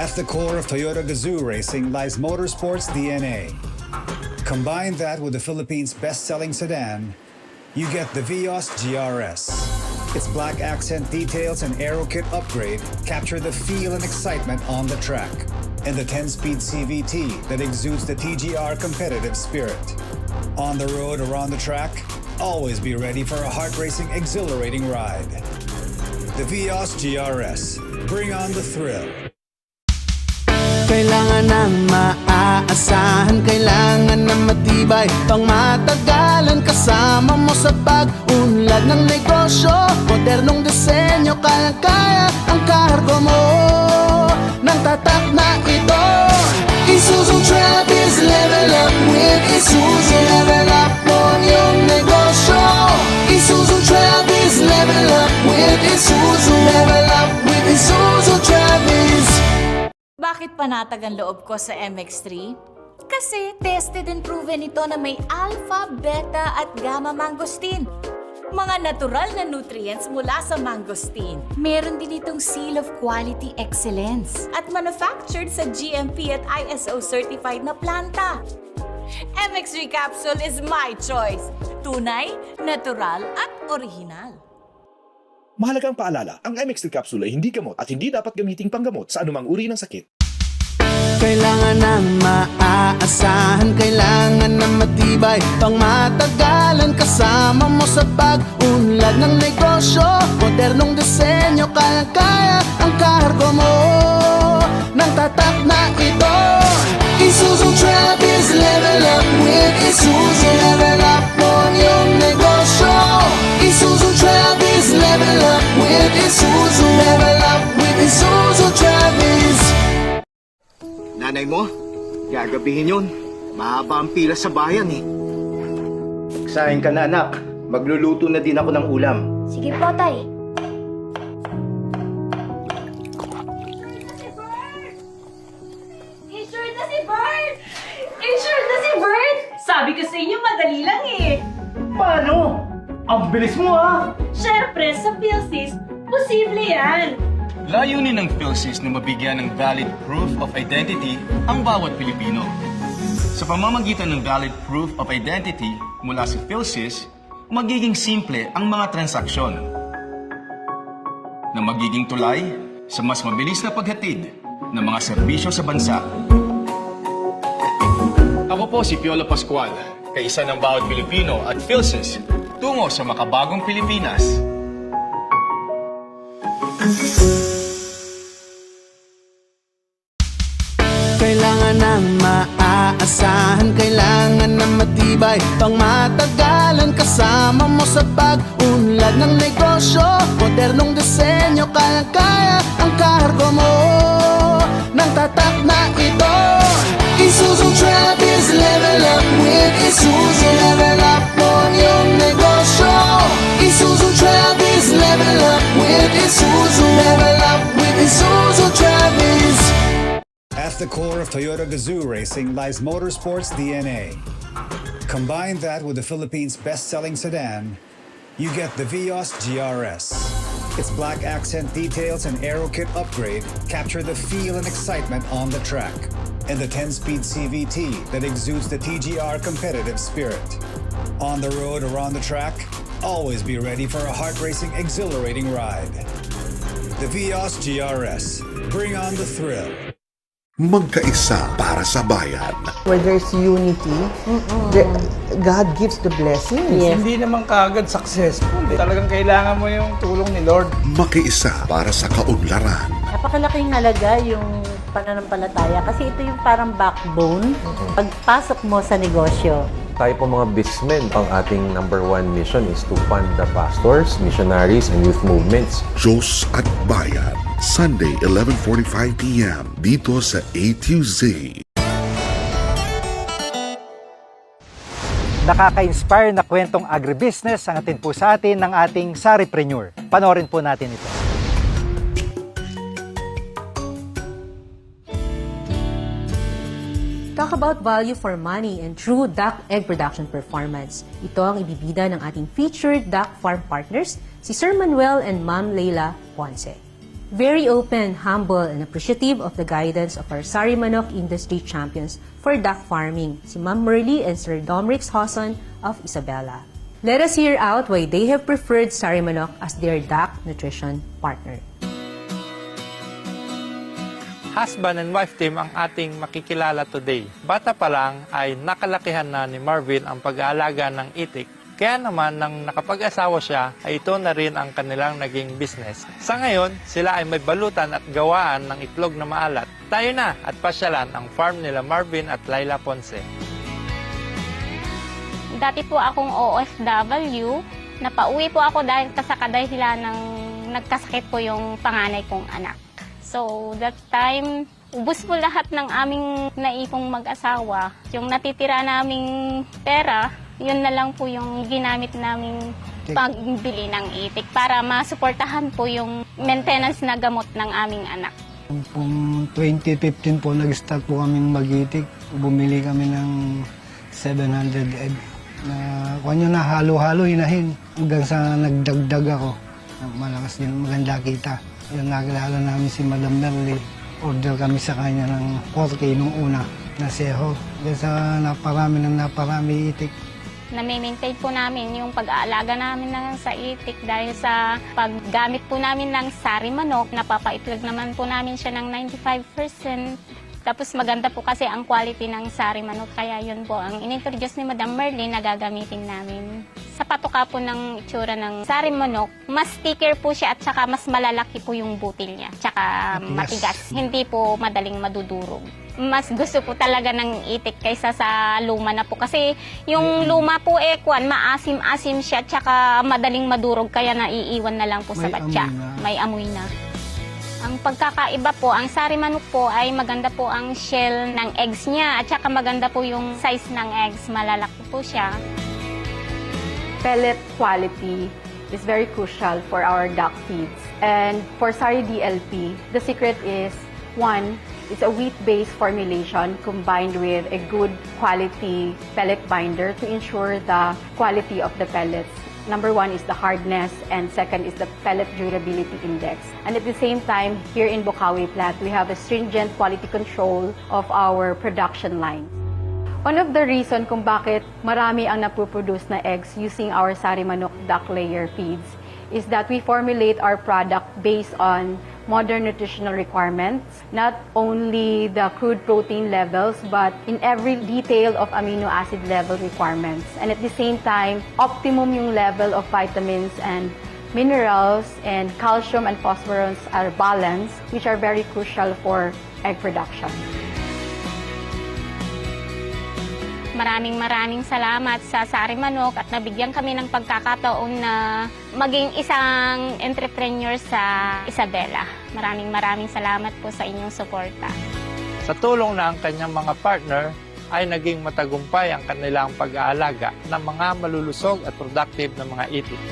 At the core of Toyota Gazoo racing lies motorsports DNA. Combine that with the Philippines' best-selling sedan, you get the Vios GRS. Its black accent details and aero kit upgrade capture the feel and excitement on the track, and the 10-speed CVT that exudes the TGR competitive spirit. On the road or on the track, always be ready for a heart-racing, exhilarating ride. The Vios GRS. Bring on the thrill. Kailangan ng maaasahan, kailangan ng matibay, pang matagalan kasama mo sa pag-unlad ng negosyo. Modernong disenyo, kaya-kaya ang kargo mo ng tatak na ito. Isuzu Travis, level up with Isuzu. Level up mo yung negosyo. Isuzu Travis, level up with Isuzu. Level up with Isuzu Travis. Bakit panatag ang loob ko sa MX-3? Kasi tested and proven ito na may alpha, beta at gamma mangosteen. Mga natural na nutrients mula sa mangosteen. Meron din itong seal of quality excellence at manufactured sa GMP at ISO certified na planta. MX3 capsule is my choice. Tunay, natural at original. Mahalagang paalala, ang MX3 capsule ay hindi gamot at hindi dapat gamiting panggamot sa anumang uri ng sakit. Kailangan ng maaasahan, kailangan ng matibay, pang matagalan kasama mo sa pag-unlad ng negosyo. Modernong disenyo, kaya-kaya ang kargo mo ng tatak na ito. Isuzu Travis, level up with Isuzu. Level up mo yung negosyo. Isuzu Travis, level up with Isuzu. Level up with Isuzu Travis. Nanay mo, gagabihin yun. Mahaba ang pila sa bayan eh. Magsahin ka na anak, magluluto na din ako ng ulam. Sige po, tay. Insured na si Bert! Insured na si Bert! Sabi ko sa inyo, madali lang eh. Paano? Ang bilis mo ha! Siyempre, sa PhilSys, posible yan. Layunin ng PhilSys na mabigyan ng valid proof of identity ang bawat Pilipino. Sa pamamagitan ng valid proof of identity mula sa PhilSys, magiging simple ang mga transaksyon na magiging tulay sa mas mabilis na paghatid ng mga serbisyo sa bansa. Ako po si Piolo Pascual, kaisa ng bawat Pilipino at PhilSys tungo sa makabagong Pilipinas. Kailangan ng maaasahan, kailangan ng matibay, pang matagalan kasama mo sa pag-unlad ng negosyo. Modernong disenyo, kaya-kaya ang kargo mo ng tatak na ito. Isuzu Travis, level up with Isuzu. Level up mo yung negosyo. Isuzu Travis, level up with Isuzu. Level up with Isuzu Travis. At the core of Toyota Gazoo racing lies motorsports DNA. Combine that with the Philippines' best-selling sedan, you get the Vios GRS. Its black accent details and aero kit upgrade capture the feel and excitement on the track, and the 10-speed CVT that exudes the TGR competitive spirit. On the road or on the track, always be ready for a heart-racing, exhilarating ride. The Vios GRS. Bring on the thrill. Magkaisa para sa bayan. Where there's unity, God gives the blessings. Yes. Hindi naman kaagad successful. Talagang kailangan mo yung tulong ni Lord. Makiisa para sa kaunlaran. Napakalaking halaga yung pananampalataya kasi ito yung parang backbone pagpasok mo sa negosyo. Tayo po mga businessmen, ang ating #1 mission is to fund the pastors, missionaries, and youth movements. Diyos at Bayan, Sunday 11:45 p.m. dito sa A2Z. Nakaka-inspire na kwentong agribusiness ang atin po sa atin ng ating Saripreneur. Panoorin po natin ito. Talk about value for money and true duck egg production performance. Ito ang ibibida ng ating featured duck farm partners, si Sir Manuel and Ma'am Leila Ponce. very open, humble, and appreciative of the guidance of our Sari Manok industry champions for duck farming, si Ma'am Merly and Sir Domrix Hoson of Isabela. Let us hear out why they have preferred Sari Manok as their duck nutrition partner. Husband and wife team ang ating makikilala today. Bata pa lang ay nakalakihan na ni Marvin ang pag-aalaga ng itik. Kaya naman nang nakapag-asawa siya ay ito na rin ang kanilang naging business. Sa ngayon, sila ay may balutan at gawaan ng itlog na maalat. Tayo na at pasyalan ang farm nila Marvin at Laila Ponce. Dati po akong OFW. Napauwi po ako dahil sa kadahilan ng nagkasakit po yung panganay kong anak. So that time, ubos po lahat ng aming naipong mag-asawa. Yung natitira naming pera, yun na lang po yung ginamit naming pagbili ng itik para masuportahan po yung maintenance na gamot ng aming anak. Kung 2015 po, nag-start po kaming mag-itik. Bumili kami ng 700 egg. Na halo-halo, hinahin. Hanggang sa nagdagdag ako. Malakas din, maganda kita. Yung nakilala namin si Madam Merly. Order kami sa kanya ng 4K nung una na seho. Hanggang sa naparami itik. Nami-maintain po namin yung pag-aalaga namin sa itik dahil sa paggamit po namin ng Sari Manok, napapaitlog naman po namin siya ng 95%. Tapos maganda po kasi ang quality ng Sari Manok, kaya yun po ang inintroduce ni Madam Merly na gagamitin namin. Sa patuka po ng itsura ng Sari Manok, mas thicker po siya at saka mas malalaki po yung butil niya. Tsaka matigas, hindi po madaling madudurog. Mas gusto po talaga ng itik kaysa sa luma na po. Kasi yung luma po maasim-asim siya tsaka madaling madurog kaya naiiwan na lang po sa batya. May amoy na. Ang pagkakaiba po, ang Sari Manok po ay maganda po ang shell ng eggs niya at saka maganda po yung size ng eggs. Malalaki po siya. Pellet quality is very crucial for our duck feeds. And for Sari DLP, the secret is, one, it's a wheat-based formulation combined with a good quality pellet binder to ensure the quality of the pellets. Number one is the hardness, and second is the pellet durability index. And at the same time, here in Bocaue plant, we have a stringent quality control of our production line. One of the reasons kung bakit marami ang napuproduce na eggs using our Sari Manok duck layer feeds is that we formulate our product based on modern nutritional requirements, not only the crude protein levels, but in every detail of amino acid level requirements. And at the same time, optimum yung level of vitamins and minerals and calcium and phosphorus are balanced, which are very crucial for egg production. Maraming salamat sa Sari Manok at nabigyan kami ng pagkakataon na maging isang entrepreneur sa Isabela. Maraming salamat po sa inyong suporta. Sa tulong ng kanyang mga partner, ay naging matagumpay ang kanilang pag-aalaga ng mga malulusog at productive na mga itik.